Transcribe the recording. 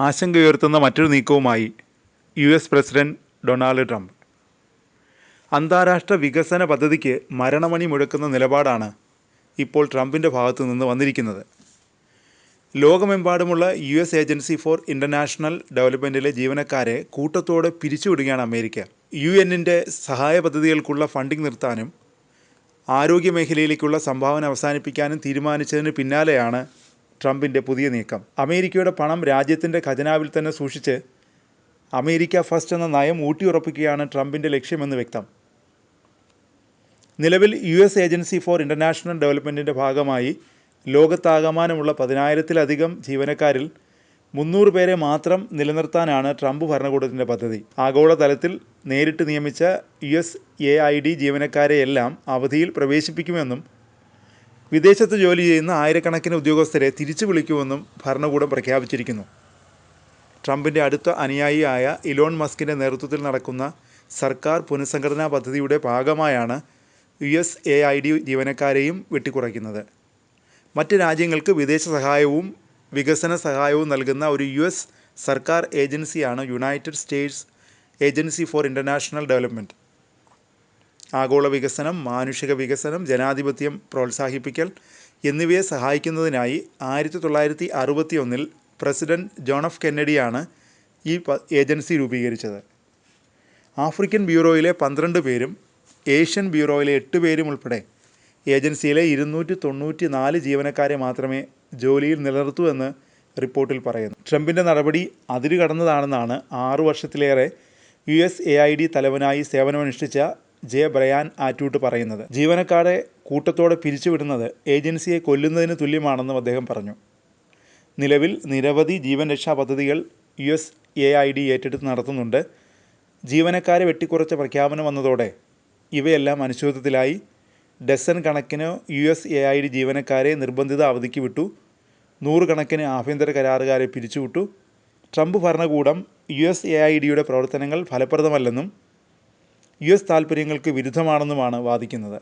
ആശങ്കയുയർത്തുന്ന മറ്റൊരു നീക്കവുമായി US president Donald Trump. അന്താരാഷ്ട്ര വികസന പദ്ധതിക്ക് മരണമണി മുഴക്കുന്ന നിലപാടാണ് ഇപ്പോൾ ട്രംപിൻ്റെ ഭാഗത്തു നിന്ന് വന്നിരിക്കുന്നത്. ലോകമെമ്പാടുമുള്ള US ഏജൻസി ഫോർ ഇൻ്റർനാഷണൽ ഡെവലപ്മെൻറ്റിലെ ജീവനക്കാരെ കൂട്ടത്തോടെ പിരിച്ചുവിടുകയാണ് അമേരിക്ക. UN-ൻ്റെ സഹായ പദ്ധതികൾക്കുള്ള ഫണ്ടിംഗ് നിർത്താനും ആരോഗ്യമേഖലയിലേക്കുള്ള സംഭാവന അവസാനിപ്പിക്കാനും തീരുമാനിച്ചതിന് പിന്നാലെയാണ് ട്രംപിൻ്റെ പുതിയ നീക്കം. അമേരിക്കയുടെ പണം രാജ്യത്തിൻ്റെ ഖജനാവിൽ തന്നെ സൂക്ഷിച്ച് അമേരിക്ക ഫസ്റ്റ് എന്ന നയം ഊട്ടിയുറപ്പിക്കുകയാണ് ട്രംപിൻ്റെ ലക്ഷ്യമെന്ന് വ്യക്തം. നിലവിൽ US ഏജൻസി ഫോർ ഇൻ്റർനാഷണൽ ഡെവലപ്മെൻറ്റിൻ്റെ ഭാഗമായി ലോകത്താകമാനമുള്ള 10,000-ലധികം ജീവനക്കാരിൽ 300 പേരെ മാത്രം നിലനിർത്താനാണ് ട്രംപ് ഭരണകൂടത്തിൻ്റെ പദ്ധതി. ആഗോളതലത്തിൽ നേരിട്ട് നിയമിച്ച USAID ജീവനക്കാരെയെല്ലാം അവധിയിൽ പ്രവേശിപ്പിക്കുമെന്നും വിദേശത്ത് ജോലി ചെയ്യുന്ന ആയിരക്കണക്കിന് ഉദ്യോഗസ്ഥരെ തിരിച്ചു വിളിക്കുമെന്നും ഭരണകൂടം പ്രഖ്യാപിച്ചിരിക്കുന്നു. ട്രംപിൻ്റെ അടുത്ത അനുയായിയായ ഇലോൺ മസ്കിൻ്റെ നേതൃത്വത്തിൽ നടക്കുന്ന സർക്കാർ പുനഃസംഘടനാ പദ്ധതിയുടെ ഭാഗമായാണ് USAID ജീവനക്കാരെയും വെട്ടിക്കുറയ്ക്കുന്നത്. മറ്റ് രാജ്യങ്ങൾക്ക് വിദേശ സഹായവും വികസന സഹായവും നൽകുന്ന ഒരു US സർക്കാർ ഏജൻസിയാണ് United States agency four international development. ആഗോള വികസനം, മാനുഷിക വികസനം, ജനാധിപത്യം പ്രോത്സാഹിപ്പിക്കൽ എന്നിവയെ സഹായിക്കുന്നതിനായി 1961-ൽ പ്രസിഡന്റ് ജോൺ എഫ് കെന്നഡിയാണ് ഈ ഏജൻസി രൂപീകരിച്ചത്. ആഫ്രിക്കൻ ബ്യൂറോയിലെ 12 പേരും ഏഷ്യൻ ബ്യൂറോയിലെ 8 പേരും ഉൾപ്പെടെ ഏജൻസിയിലെ 294 ജീവനക്കാരെ മാത്രമേ ജോലിയിൽ നിലനിർത്തൂ എന്ന് റിപ്പോർട്ടിൽ പറയുന്നു. ട്രംപിൻ്റെ നടപടി അതിരുകടന്നതാണെന്നാണ് 6 വർഷത്തിലേറെ USAID തലവനായി സേവനമനുഷ്ഠിച്ച ബ്രയാൻ ആറ്റ്വുഡ് പറയുന്നത്. ജീവനക്കാരെ കൂട്ടത്തോടെ പിരിച്ചുവിടുന്നത് ഏജൻസിയെ കൊല്ലുന്നതിന് തുല്യമാണെന്നും അദ്ദേഹം പറഞ്ഞു. നിലവിൽ നിരവധി ജീവൻ രക്ഷാ പദ്ധതികൾ USAID ഏറ്റെടുത്ത് നടത്തുന്നുണ്ട്. ജീവനക്കാരെ വെട്ടിക്കുറച്ച പ്രഖ്യാപനം വന്നതോടെ ഇവയെല്ലാം അനിശ്ചിതത്വത്തിലായി. ഡസൻ കണക്കിന് USAID ജീവനക്കാരെ നിർബന്ധിത അവധിക്ക് വിട്ടു. 100 കണക്കിന് ആഭ്യന്തര കരാറുകാരെ പിരിച്ചുവിട്ടു. ട്രംപ് ഭരണകൂടം USAIDയുടെ പ്രവർത്തനങ്ങൾ ഫലപ്രദമല്ലെന്നും US താൽപ്പര്യങ്ങൾക്ക് വിരുദ്ധമാണെന്നുമാണ് വാദിക്കുന്നത്.